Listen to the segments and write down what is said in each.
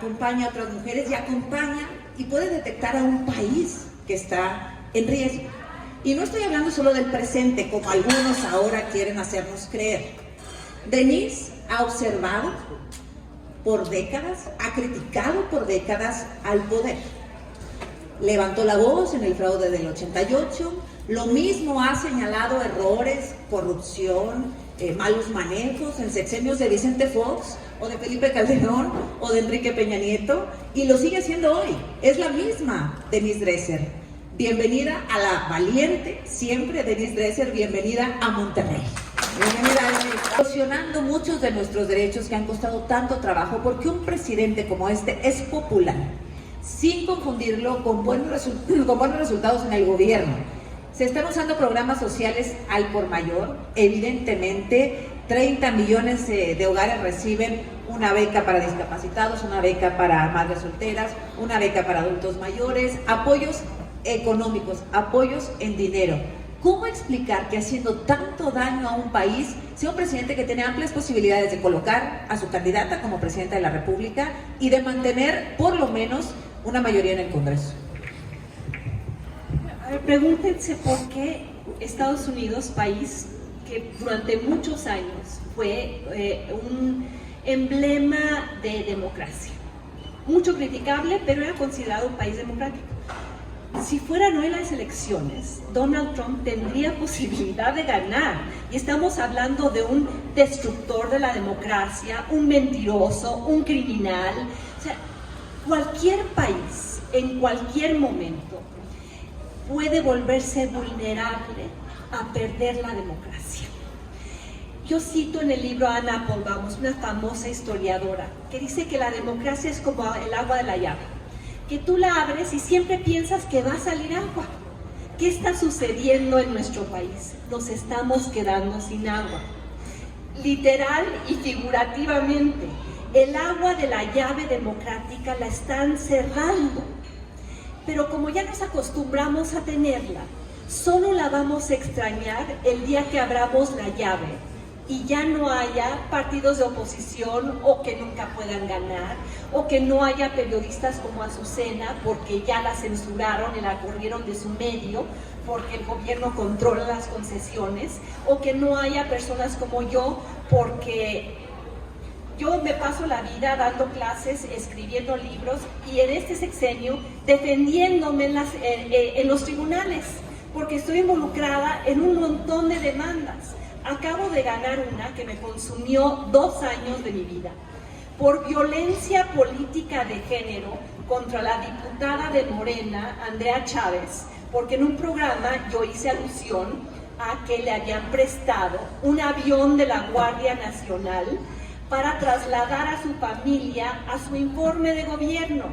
acompaña a otras mujeres y acompaña y puede detectar a un país que está en riesgo. Y no estoy hablando solo del presente, como algunos ahora quieren hacernos creer. Denise ha observado por décadas, ha criticado por décadas al poder. Levantó la voz en el fraude del 88, lo mismo ha señalado errores, corrupción, malos manejos en sexenios de Vicente Fox, o de Felipe Calderón, o de Enrique Peña Nieto, y lo sigue haciendo hoy. Es la misma Denise Dresser. Bienvenida a la valiente, siempre Denise Dresser, bienvenida a Monterrey. Erosionando muchos de nuestros derechos que han costado tanto trabajo, porque un presidente como este es popular, sin confundirlo con buenos resultados en el gobierno. Se están usando programas sociales al por mayor. Evidentemente 30 millones de hogares reciben una beca para discapacitados, una beca para madres solteras, una beca para adultos mayores, apoyos económicos, apoyos en dinero. ¿Cómo explicar que haciendo tanto daño a un país sea un presidente que tiene amplias posibilidades de colocar a su candidata como presidenta de la República y de mantener por lo menos una mayoría en el Congreso? A ver, pregúntense por qué Estados Unidos, país que durante muchos años fue un emblema de democracia, mucho criticable, pero era considerado un país democrático. Si fueran hoy las elecciones, Donald Trump tendría posibilidad de ganar. Y estamos hablando de un destructor de la democracia, un mentiroso, un criminal. O sea, cualquier país, en cualquier momento, puede volverse vulnerable a perder la democracia. Yo cito en el libro a Anna Applebaum, una famosa historiadora, que dice que la democracia es como el agua de la llave, que tú la abres y siempre piensas que va a salir agua. ¿Qué está sucediendo en nuestro país? Nos estamos quedando sin agua. Literal y figurativamente, el agua de la llave democrática la están cerrando. Pero como ya nos acostumbramos a tenerla, solo la vamos a extrañar el día que abramos la llave y ya no haya partidos de oposición o que nunca puedan ganar, o que no haya periodistas como Azucena porque ya la censuraron y la corrieron de su medio porque el gobierno controla las concesiones, o que no haya personas como yo porque yo me paso la vida dando clases, escribiendo libros y en este sexenio defendiéndome en los tribunales porque estoy involucrada en un montón de demandas. Acabo de ganar una que me consumió 2 años de mi vida por violencia política de género contra la diputada de Morena, Andrea Chávez, porque en un programa yo hice alusión a que le habían prestado un avión de la Guardia Nacional para trasladar a su familia a su informe de gobierno.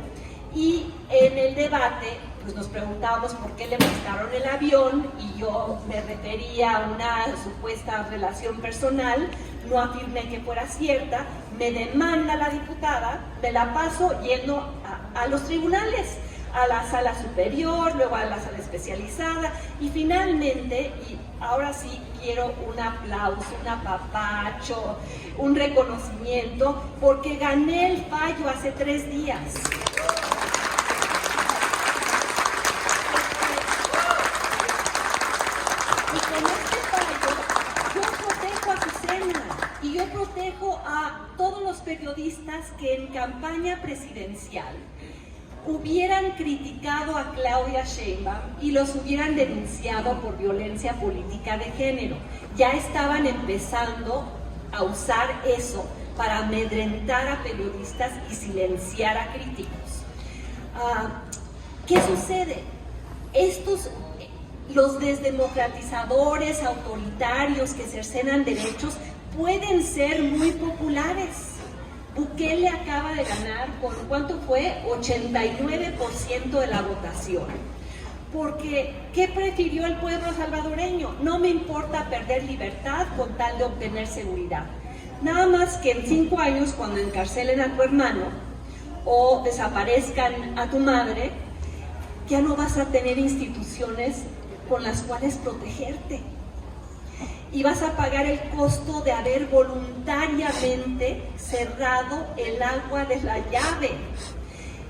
Y en el debate pues nos preguntábamos por qué le prestaron el avión y yo me refería a una supuesta relación personal, no afirmé que fuera cierta, me demanda la diputada, me la paso yendo a los tribunales, a la sala superior, luego a la sala especializada y finalmente, y ahora sí quiero un aplauso, un apapacho, un reconocimiento, porque gané el fallo hace 3 días. Y yo protejo a todos los periodistas que en campaña presidencial hubieran criticado a Claudia Sheinbaum y los hubieran denunciado por violencia política de género. Ya estaban empezando a usar eso para amedrentar a periodistas y silenciar a críticos. ¿Qué sucede? Los desdemocratizadores, autoritarios que cercenan derechos pueden ser muy populares. Bukele acaba de ganar, ¿por cuánto fue? 89% de la votación. Porque, ¿qué prefirió el pueblo salvadoreño? No me importa perder libertad con tal de obtener seguridad. Nada más que en 5 años, cuando encarcelen a tu hermano o desaparezcan a tu madre, ya no vas a tener instituciones con las cuales protegerte. y vas a pagar el costo de haber voluntariamente cerrado el agua de la llave.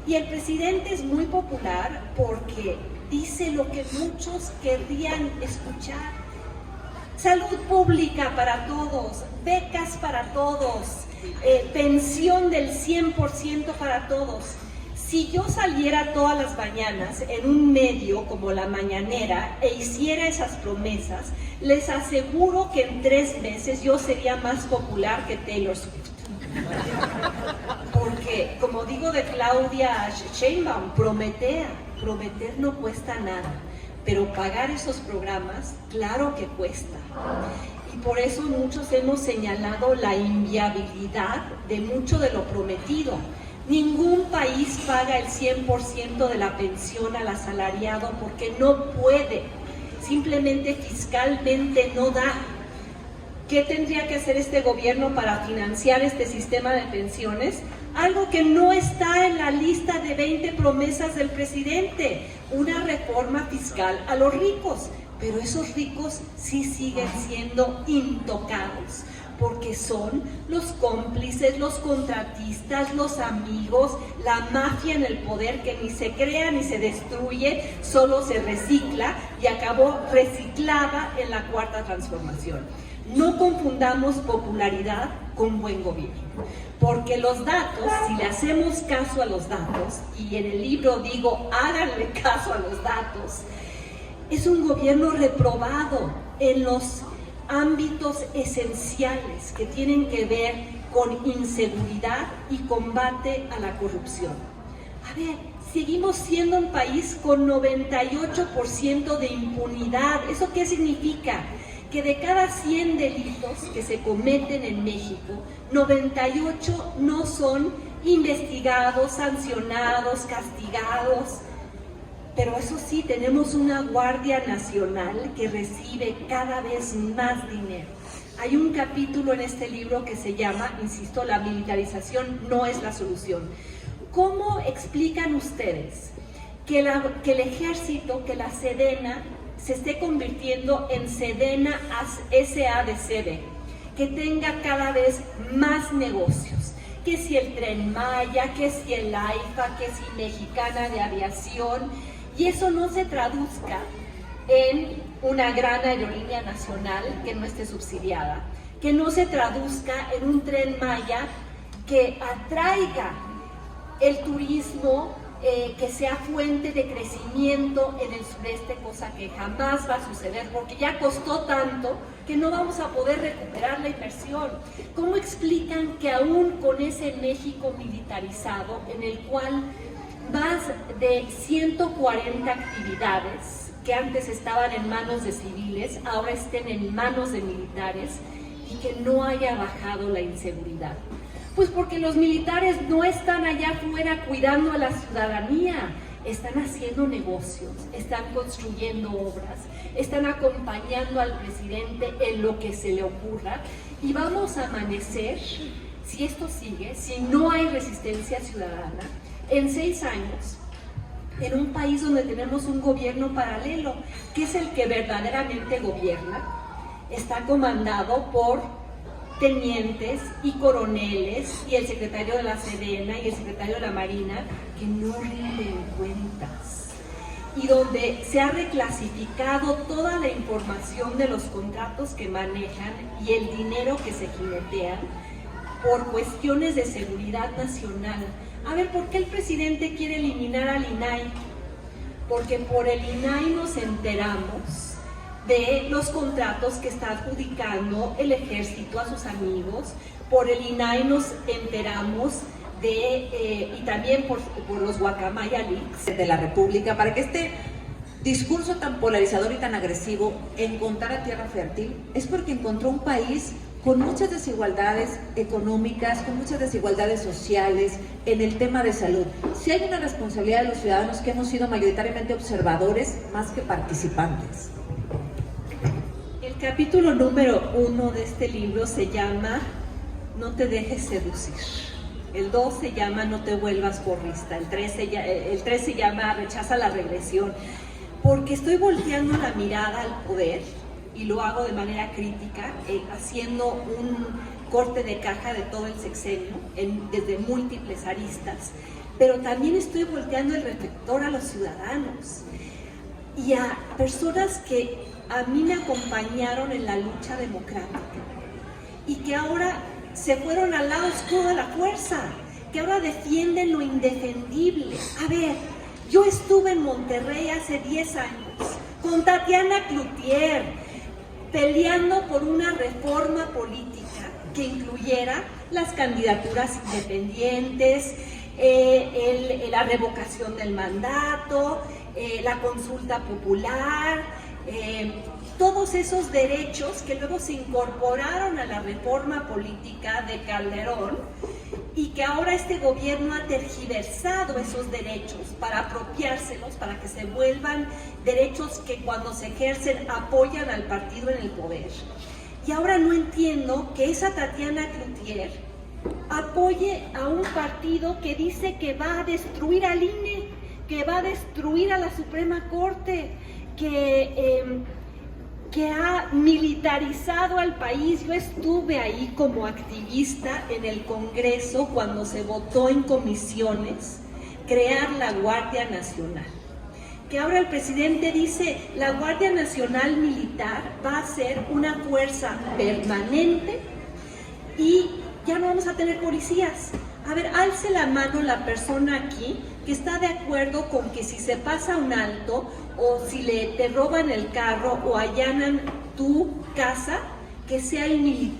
Y el presidente es muy popular porque dice lo que muchos querrían escuchar: salud pública para todos, becas para todos, pensión del 100% para todos. Si yo saliera todas las mañanas en un medio como La Mañanera e hiciera esas promesas, les aseguro que en 3 meses yo sería más popular que Taylor Swift. Porque, como digo de Claudia Sheinbaum, prometer no cuesta nada, pero pagar esos programas, claro que cuesta. Y por eso muchos hemos señalado la inviabilidad de mucho de lo prometido. Ningún país paga el 100% de la pensión al asalariado porque no puede, simplemente fiscalmente no da. ¿Qué tendría que hacer este gobierno para financiar este sistema de pensiones? Algo que no está en la lista de 20 promesas del presidente: una reforma fiscal a los ricos. Pero esos ricos sí siguen siendo intocados, porque son los cómplices, los contratistas, los amigos, la mafia en el poder que ni se crea ni se destruye, solo se recicla y acabó reciclada en la Cuarta Transformación. No confundamos popularidad con buen gobierno, porque los datos, si le hacemos caso a los datos, y en el libro digo, háganle caso a los datos, es un gobierno reprobado en los ámbitos esenciales que tienen que ver con inseguridad y combate a la corrupción. A ver, seguimos siendo un país con 98% de impunidad. ¿Eso qué significa? Que de cada 100 delitos que se cometen en México, 98 no son investigados, sancionados, castigados. Pero eso sí, tenemos una Guardia Nacional que recibe cada vez más dinero. Hay un capítulo en este libro que se llama, insisto, la militarización no es la solución. ¿Cómo explican ustedes que el ejército, que la Sedena, se esté convirtiendo en Sedena SADCB, que tenga cada vez más negocios? Que si el Tren Maya, que si el AIFA, que si Mexicana de Aviación, y eso no se traduzca en una gran aerolínea nacional que no esté subsidiada, que no se traduzca en un Tren Maya que atraiga el turismo, que sea fuente de crecimiento en el sureste, cosa que jamás va a suceder porque ya costó tanto que no vamos a poder recuperar la inversión. ¿Cómo explican que aún con ese México militarizado, en el cual más de 140 actividades que antes estaban en manos de civiles, ahora estén en manos de militares, y que no haya bajado la inseguridad? Pues porque los militares no están allá afuera cuidando a la ciudadanía, están haciendo negocios, están construyendo obras, están acompañando al presidente en lo que se le ocurra, y vamos a amanecer, si esto sigue, si no hay resistencia ciudadana, en 6 años, en un país donde tenemos un gobierno paralelo, que es el que verdaderamente gobierna, está comandado por tenientes y coroneles y el secretario de la Sedena y el secretario de la Marina, que no rinden cuentas, y donde se ha reclasificado toda la información de los contratos que manejan y el dinero que se jinetean por cuestiones de seguridad nacional. A ver, ¿por qué el presidente quiere eliminar al INAI? Porque por el INAI nos enteramos de los contratos que está adjudicando el ejército a sus amigos, por el INAI nos enteramos de, y también por los Guacamaya Leaks de la República, para que este discurso tan polarizador y tan agresivo encontrara tierra fértil, es porque encontró un país con muchas desigualdades económicas, con muchas desigualdades sociales en el tema de salud. Sí hay una responsabilidad de los ciudadanos que hemos sido mayoritariamente observadores más que participantes. El capítulo número 1 de este libro se llama No te dejes seducir. El 2 se llama No te vuelvas porrista. El 3 se llama Rechaza la regresión. Porque estoy volteando la mirada al poder y lo hago de manera crítica, haciendo un corte de caja de todo el sexenio, desde múltiples aristas, pero también estoy volteando el reflector a los ciudadanos y a personas que a mí me acompañaron en la lucha democrática y que ahora se fueron al lado oscuro de la fuerza, que ahora defienden lo indefendible. A ver, yo estuve en Monterrey hace 10 años con Tatiana Cloutier peleando por una reforma política que incluyera las candidaturas independientes, la revocación del mandato, la consulta popular, todos esos derechos que luego se incorporaron a la reforma política de Calderón y que ahora este gobierno ha tergiversado esos derechos para apropiárselos, para que se vuelvan derechos que cuando se ejercen apoyan al partido en el poder. Y ahora no entiendo que esa Tatiana Cloutier apoye a un partido que dice que va a destruir al INE, que va a destruir a la Suprema Corte, que ha militarizado al país. Yo estuve ahí como activista en el Congreso cuando se votó en comisiones crear la Guardia Nacional. Que ahora el presidente dice, la Guardia Nacional Militar va a ser una fuerza permanente y ya no vamos a tener policías. A ver, alce la mano la persona aquí que está de acuerdo con que si se pasa un alto o si te roban el carro o allanan tu casa, que sea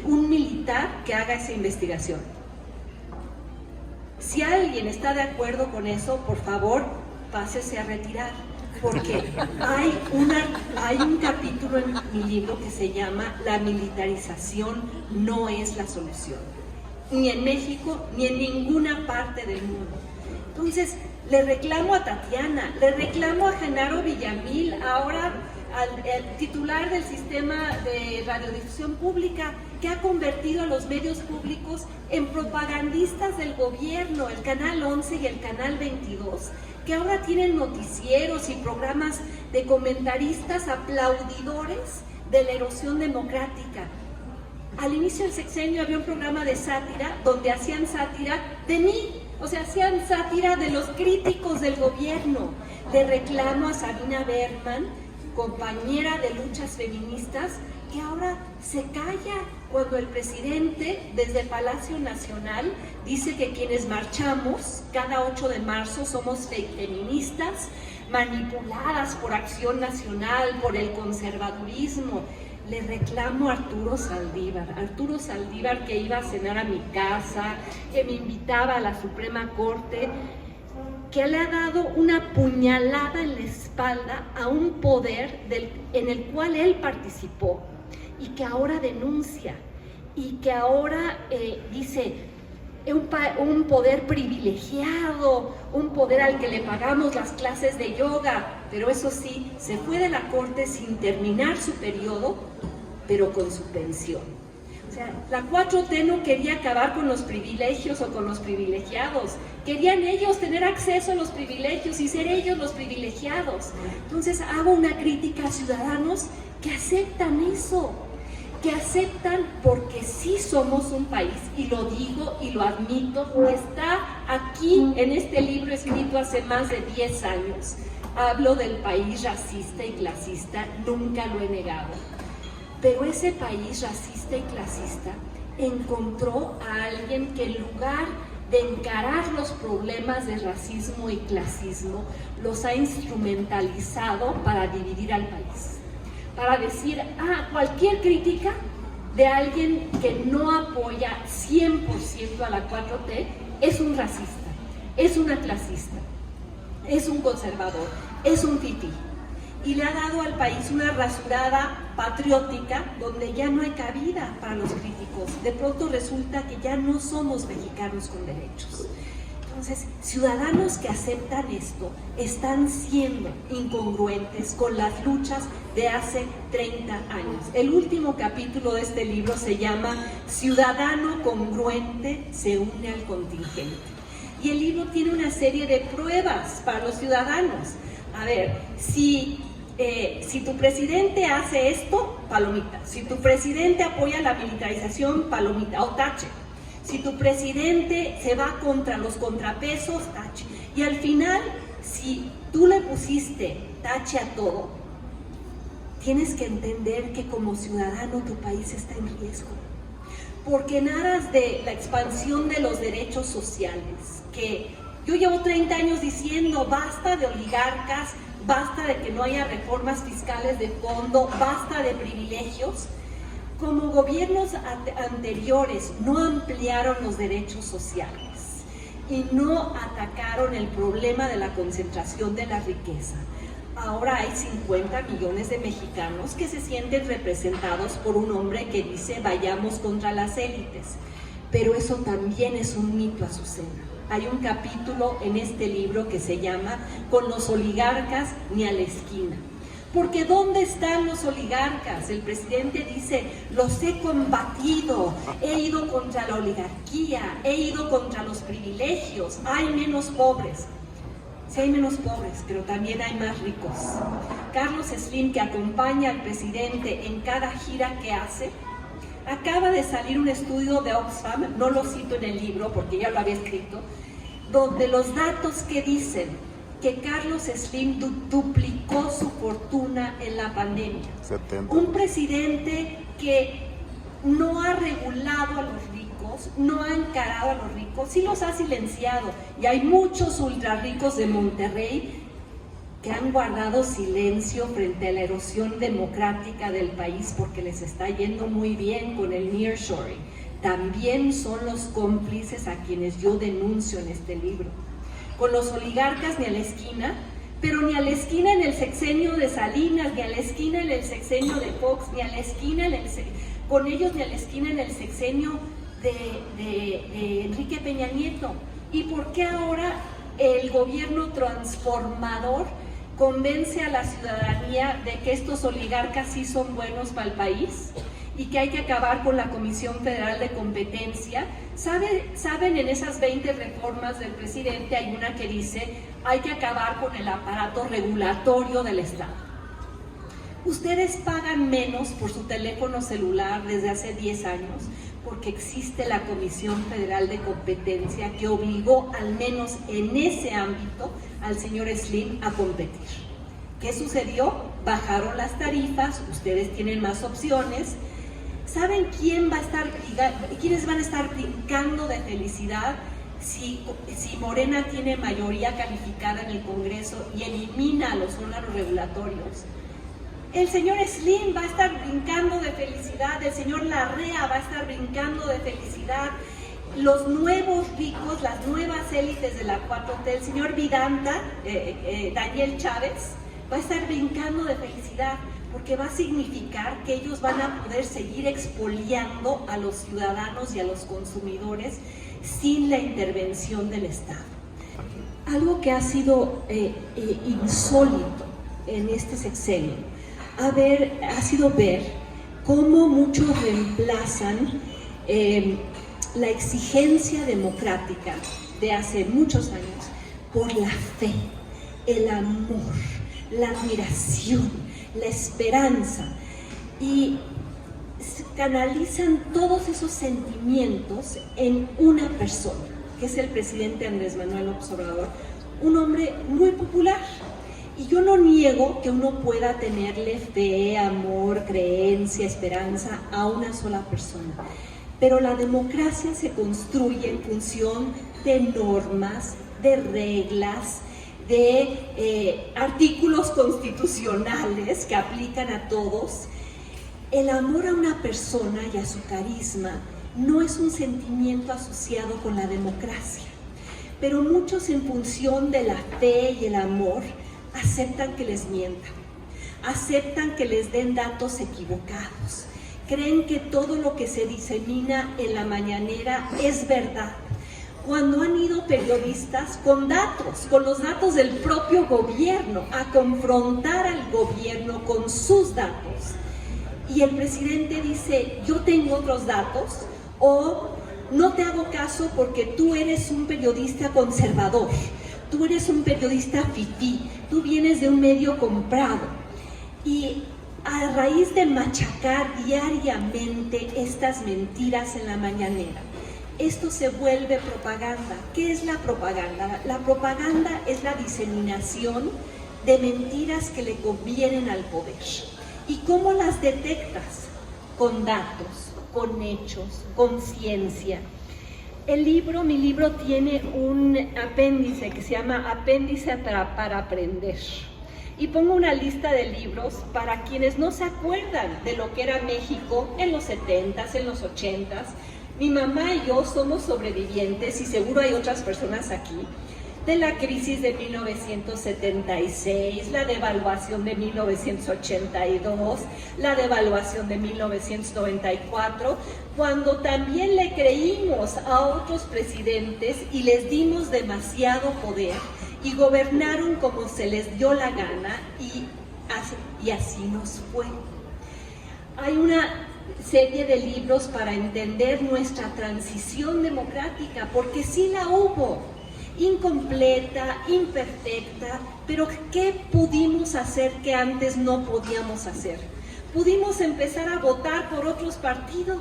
un militar que haga esa investigación. Si alguien está de acuerdo con eso, por favor, pásese a retirar. Porque hay un capítulo en mi libro que se llama La militarización no es la solución, ni en México ni en ninguna parte del mundo. Entonces, le reclamo a Tatiana, le reclamo a Genaro Villamil, ahora al titular del sistema de radiodifusión pública, que ha convertido a los medios públicos en propagandistas del gobierno, el Canal 11 y el Canal 22, que ahora tienen noticieros y programas de comentaristas aplaudidores de la erosión democrática. Al inicio del sexenio había un programa de sátira donde hacían sátira de mí, o sea, hacían sátira de los críticos del gobierno. Le reclamo a Sabina Berman, compañera de luchas feministas, que ahora se calla cuando el presidente desde Palacio Nacional dice que quienes marchamos cada 8 de marzo somos feministas, manipuladas por Acción Nacional, por el conservadurismo. Le reclamo a Arturo Saldívar que iba a cenar a mi casa, que me invitaba a la Suprema Corte, que le ha dado una puñalada en la espalda a un poder en el cual él participó y que ahora denuncia y que ahora dice un poder privilegiado, un poder al que le pagamos las clases de yoga, pero eso sí, se fue de la corte sin terminar su periodo, pero con su pensión. O sea, la 4T no quería acabar con los privilegios o con los privilegiados, querían ellos tener acceso a los privilegios y ser ellos los privilegiados. Entonces hago una crítica a ciudadanos que aceptan eso, que aceptan porque sí somos un país, y lo digo y lo admito, está aquí en este libro escrito hace más de 10 años. Hablo del país racista y clasista, nunca lo he negado. Pero ese país racista y clasista encontró a alguien que en lugar de encarar los problemas de racismo y clasismo, los ha instrumentalizado para dividir al país. Para decir, cualquier crítica de alguien que no apoya 100% a la 4T es un racista, es una clasista, es un conservador, es un fifí. Y le ha dado al país una rasurada patriótica donde ya no hay cabida para los críticos. De pronto resulta que ya no somos mexicanos con derechos. Entonces, ciudadanos que aceptan esto están siendo incongruentes con las luchas de hace 30 años. El último capítulo de este libro se llama Ciudadano congruente se une al contingente. Y el libro tiene una serie de pruebas para los ciudadanos. A ver, si si tu presidente hace esto, palomita. Si tu presidente apoya la militarización, palomita o tache. Si tu presidente se va contra los contrapesos, tache. Y al final, si tú le pusiste tache a todo, tienes que entender que como ciudadano tu país está en riesgo. Porque en aras de la expansión de los derechos sociales, que yo llevo 30 años diciendo basta de oligarcas, basta de que no haya reformas fiscales de fondo, basta de privilegios. Como gobiernos anteriores no ampliaron los derechos sociales y no atacaron el problema de la concentración de la riqueza, ahora hay 50 millones de mexicanos que se sienten representados por un hombre que dice vayamos contra las élites, pero eso también es un mito, Azucena. Hay un capítulo en este libro que se llama Con los oligarcas ni a la esquina. Porque ¿dónde están los oligarcas? El presidente dice, los he combatido, he ido contra la oligarquía, he ido contra los privilegios, hay menos pobres. Sí hay menos pobres, pero también hay más ricos. Carlos Slim, que acompaña al presidente en cada gira que hace, acaba de salir un estudio de Oxfam, no lo cito en el libro porque ya lo había escrito, donde los datos que dicen que Carlos Slim duplicó su fortuna en la pandemia. 70. Un presidente que no ha regulado a los ricos, no ha encarado a los ricos, sí los ha silenciado. Y hay muchos ultra ricos de Monterrey que han guardado silencio frente a la erosión democrática del país porque les está yendo muy bien con el nearshoring. También son los cómplices a quienes yo denuncio en este libro. Con los oligarcas ni a la esquina, pero ni a la esquina en el sexenio de Salinas, ni a la esquina en el sexenio de Fox, ni a la esquina con ellos, ni a la esquina en el sexenio de Enrique Peña Nieto. ¿Y por qué ahora el gobierno transformador convence a la ciudadanía de que estos oligarcas sí son buenos para el país y que hay que acabar con la Comisión Federal de Competencia? ¿Saben? En esas 20 reformas del presidente hay una que dice hay que acabar con el aparato regulatorio del Estado. Ustedes pagan menos por su teléfono celular desde hace 10 años porque existe la Comisión Federal de Competencia que obligó, al menos en ese ámbito, al señor Slim a competir. ¿Qué sucedió? Bajaron las tarifas, ustedes tienen más opciones. ¿Saben quiénes van a estar brincando de felicidad si Morena tiene mayoría calificada en el Congreso y elimina a los órganos regulatorios? El señor Slim va a estar brincando de felicidad, el señor Larrea va a estar brincando de felicidad, los nuevos ricos, las nuevas élites de la 4T, el señor Vidanta, Daniel Chávez, va a estar brincando de felicidad, porque va a significar que ellos van a poder seguir expoliando a los ciudadanos y a los consumidores sin la intervención del Estado. Algo que ha sido insólito en este sexenio ha sido ver cómo muchos reemplazan la exigencia democrática de hace muchos años por la fe, el amor, la admiración, la esperanza, y canalizan todos esos sentimientos en una persona, que es el presidente Andrés Manuel López Obrador, un hombre muy popular. Y yo no niego que uno pueda tenerle fe, amor, creencia, esperanza a una sola persona, pero la democracia se construye en función de normas, de reglas, de artículos constitucionales que aplican a todos. El amor a una persona y a su carisma no es un sentimiento asociado con la democracia, pero muchos, en función de la fe y el amor, aceptan que les mientan, aceptan que les den datos equivocados, creen que todo lo que se disemina en la mañanera es verdad, cuando han ido periodistas con datos, con los datos del propio gobierno, a confrontar al gobierno con sus datos. Y el presidente dice, yo tengo otros datos, o no te hago caso porque tú eres un periodista conservador, tú eres un periodista fifí, tú vienes de un medio comprado. Y a raíz de machacar diariamente estas mentiras en la mañanera, esto se vuelve propaganda. ¿Qué es la propaganda? La propaganda es la diseminación de mentiras que le convienen al poder. ¿Y cómo las detectas? Con datos, con hechos, con ciencia. Mi libro tiene un apéndice que se llama Apéndice para aprender. Y pongo una lista de libros para quienes no se acuerdan de lo que era México en los 70s, en los 80s. Mi mamá y yo somos sobrevivientes, y seguro hay otras personas aquí, de la crisis de 1976, la devaluación de 1982, la devaluación de 1994, cuando también le creímos a otros presidentes y les dimos demasiado poder y gobernaron como se les dio la gana, y así nos fue. Hay una serie de libros para entender nuestra transición democrática, porque sí la hubo, incompleta, imperfecta, pero ¿qué pudimos hacer que antes no podíamos hacer? Pudimos empezar a votar por otros partidos,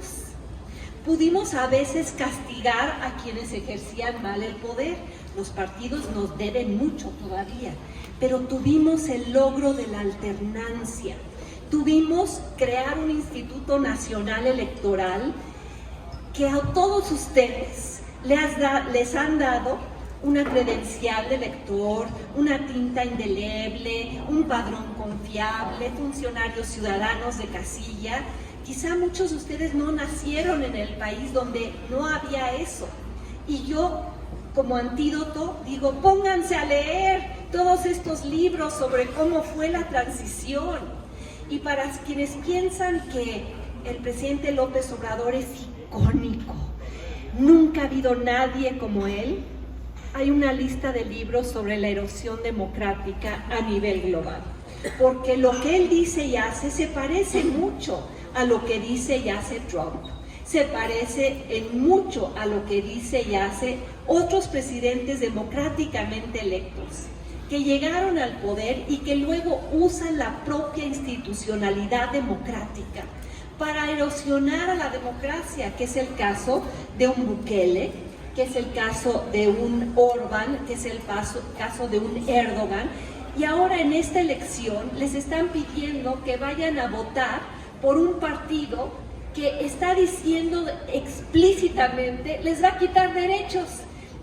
pudimos a veces castigar a quienes ejercían mal el poder. Los partidos nos deben mucho todavía, pero tuvimos el logro de la alternancia. Tuvimos crear un Instituto Nacional Electoral que a todos ustedes les han dado una credencial de elector, una tinta indeleble, un padrón confiable, funcionarios ciudadanos de casilla. Quizá muchos de ustedes no nacieron en el país donde no había eso. Y yo, como antídoto, digo, pónganse a leer todos estos libros sobre cómo fue la transición. Y para quienes piensan que el presidente López Obrador es icónico, nunca ha habido nadie como él, hay una lista de libros sobre la erosión democrática a nivel global. Porque lo que él dice y hace se parece mucho a lo que dice y hace Trump. Se parece en mucho a lo que dice y hace otros presidentes democráticamente electos, que llegaron al poder y que luego usan la propia institucionalidad democrática para erosionar a la democracia, que es el caso de un Bukele, que es el caso de un Orbán, que es el caso de un Erdogan. Y ahora en esta elección les están pidiendo que vayan a votar por un partido que está diciendo explícitamente les va a quitar derechos.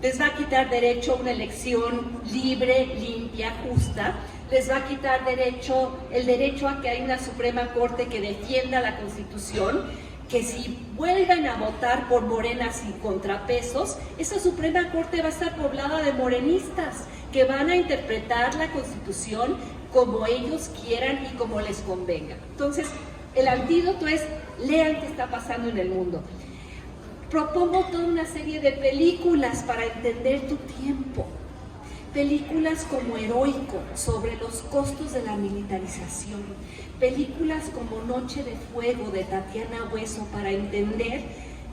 Les va a quitar derecho a una elección libre, limpia, justa. Les va a quitar el derecho a que haya una Suprema Corte que defienda la Constitución, que si vuelven a votar por Morena sin contrapesos, esa Suprema Corte va a estar poblada de morenistas que van a interpretar la Constitución como ellos quieran y como les convenga. Entonces, el antídoto es: lean qué está pasando en el mundo. Propongo toda una serie de películas para entender tu tiempo. Películas como Heroico, sobre los costos de la militarización. Películas como Noche de Fuego, de Tatiana Hueso, para entender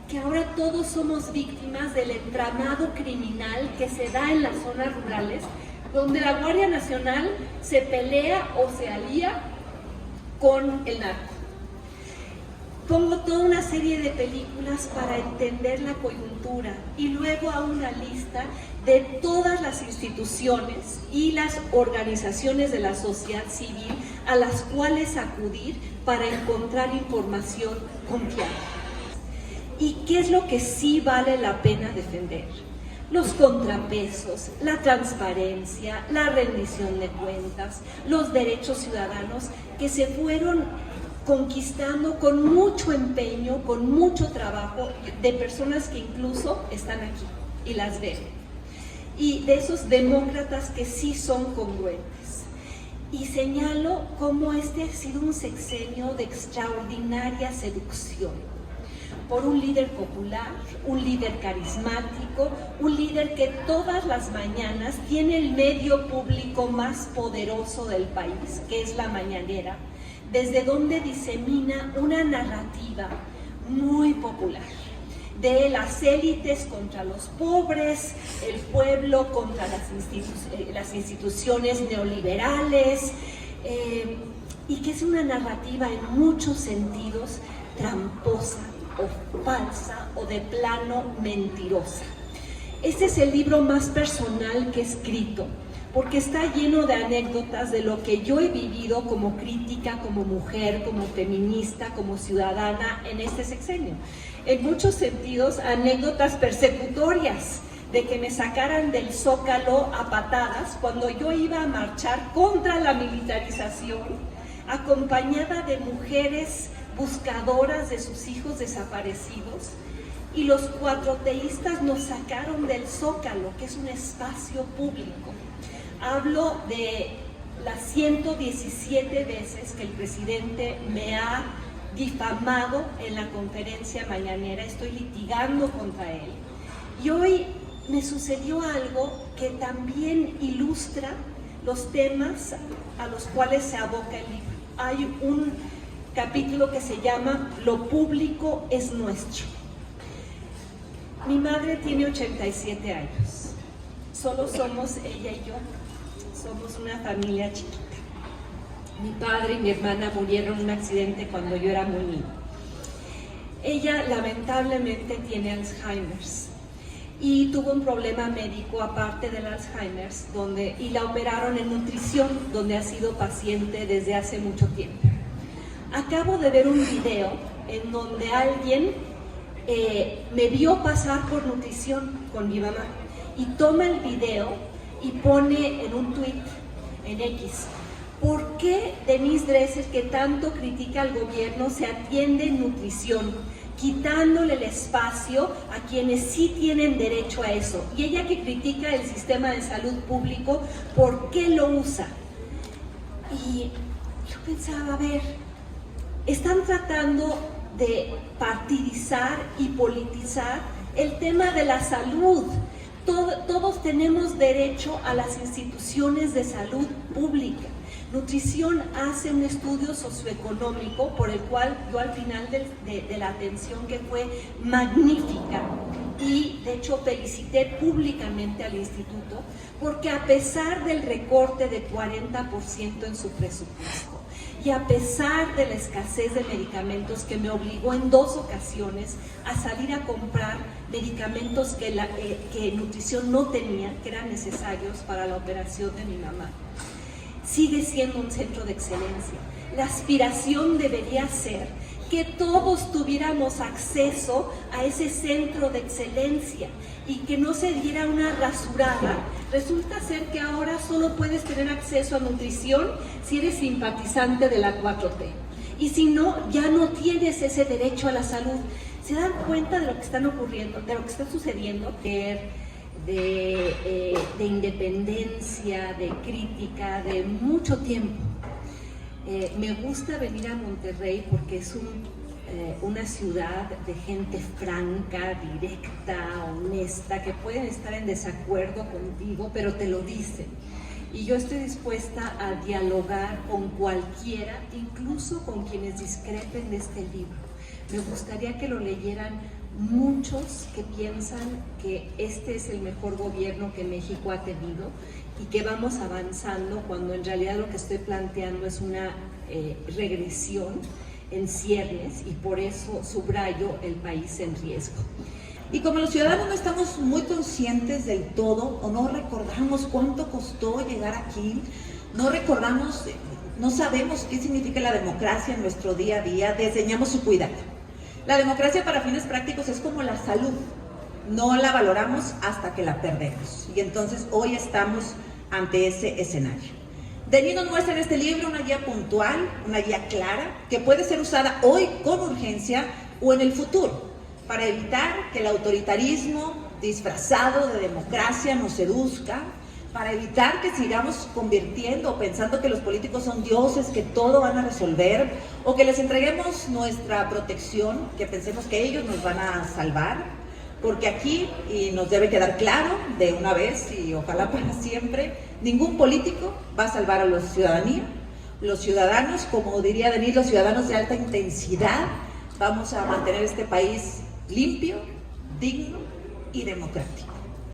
que ahora todos somos víctimas del entramado criminal que se da en las zonas rurales, donde la Guardia Nacional se pelea o se alía con el narco. Pongo toda una serie de películas para entender la coyuntura, y luego a una lista de todas las instituciones y las organizaciones de la sociedad civil a las cuales acudir para encontrar información confiable. ¿Y qué es lo que sí vale la pena defender? Los contrapesos, la transparencia, la rendición de cuentas, los derechos ciudadanos que se fueron conquistando con mucho empeño, con mucho trabajo de personas que incluso están aquí y las ven, y de esos demócratas que sí son congruentes. Y señalo cómo este ha sido un sexenio de extraordinaria seducción por un líder popular, un líder carismático, un líder que todas las mañanas tiene el medio público más poderoso del país, que es la mañanera, desde donde disemina una narrativa muy popular de las élites contra los pobres, el pueblo contra las instituciones neoliberales, y que es una narrativa en muchos sentidos tramposa o falsa o de plano mentirosa. Este es el libro más personal que he escrito, porque está lleno de anécdotas de lo que yo he vivido como crítica, como mujer, como feminista, como ciudadana en este sexenio. En muchos sentidos, anécdotas persecutorias, de que me sacaran del Zócalo a patadas cuando yo iba a marchar contra la militarización, acompañada de mujeres buscadoras de sus hijos desaparecidos, y los cuatroteístas nos sacaron del Zócalo, que es un espacio público. Hablo de las 117 veces que el presidente me ha difamado en la conferencia mañanera, estoy litigando contra él. Y hoy me sucedió algo que también ilustra los temas a los cuales se aboca el libro. Hay un capítulo que se llama "Lo público es nuestro". Mi madre tiene 87 años. Solo somos ella y yo. Somos una familia chiquita. Mi padre y mi hermana murieron en un accidente cuando yo era muy niña. Ella lamentablemente tiene Alzheimer's y tuvo un problema médico aparte del Alzheimer's y la operaron en nutrición, donde ha sido paciente desde hace mucho tiempo. Acabo de ver un video en donde alguien me vio pasar por nutrición con mi mamá y toma el video y pone en un tweet, en X: ¿por qué Denise Dresser, que tanto critica al gobierno, se atiende en nutrición, quitándole el espacio a quienes sí tienen derecho a eso? Y ella, que critica el sistema de salud público, ¿por qué lo usa? Y yo pensaba, a ver, están tratando de partidizar y politizar el tema de la salud. Todos tenemos derecho a las instituciones de salud pública. Nutrición hace un estudio socioeconómico por el cual yo, al final de la atención, que fue magnífica, y de hecho felicité públicamente al instituto, porque a pesar del recorte de 40% en su presupuesto y a pesar de la escasez de medicamentos que me obligó en 2 ocasiones a salir a comprar medicamentos que nutrición no tenía, que eran necesarios para la operación de mi mamá, sigue siendo un centro de excelencia. La aspiración debería ser que todos tuviéramos acceso a ese centro de excelencia y que no se diera una rasurada. Resulta ser que ahora solo puedes tener acceso a nutrición si eres simpatizante de la 4T. Y si no, ya no tienes ese derecho a la salud. ¿Se dan cuenta de lo que están ocurriendo, de lo que está sucediendo? De independencia, de crítica, de mucho tiempo. Me gusta venir a Monterrey porque es una ciudad de gente franca, directa, honesta, que pueden estar en desacuerdo contigo, pero te lo dicen. Y yo estoy dispuesta a dialogar con cualquiera, incluso con quienes discrepen de este libro. Me gustaría que lo leyeran muchos que piensan que este es el mejor gobierno que México ha tenido y que vamos avanzando, cuando en realidad lo que estoy planteando es una regresión en ciernes, y por eso subrayo el país en riesgo. Y como los ciudadanos no estamos muy conscientes del todo, o no recordamos cuánto costó llegar aquí, no sabemos qué significa la democracia en nuestro día a día, desdeñamos su cuidado. La democracia, para fines prácticos, es como la salud, no la valoramos hasta que la perdemos, y entonces hoy estamos ante ese escenario. Denis nos muestra en este libro una guía puntual, una guía clara, que puede ser usada hoy con urgencia o en el futuro, para evitar que el autoritarismo disfrazado de democracia nos seduzca, para evitar que sigamos convirtiendo o pensando que los políticos son dioses, que todo van a resolver, o que les entreguemos nuestra protección, que pensemos que ellos nos van a salvar. Porque aquí, y nos debe quedar claro de una vez y ojalá para siempre, ningún político va a salvar a la ciudadanía. Los ciudadanos, como diría Denis, los ciudadanos de alta intensidad, vamos a mantener este país limpio, digno y democrático.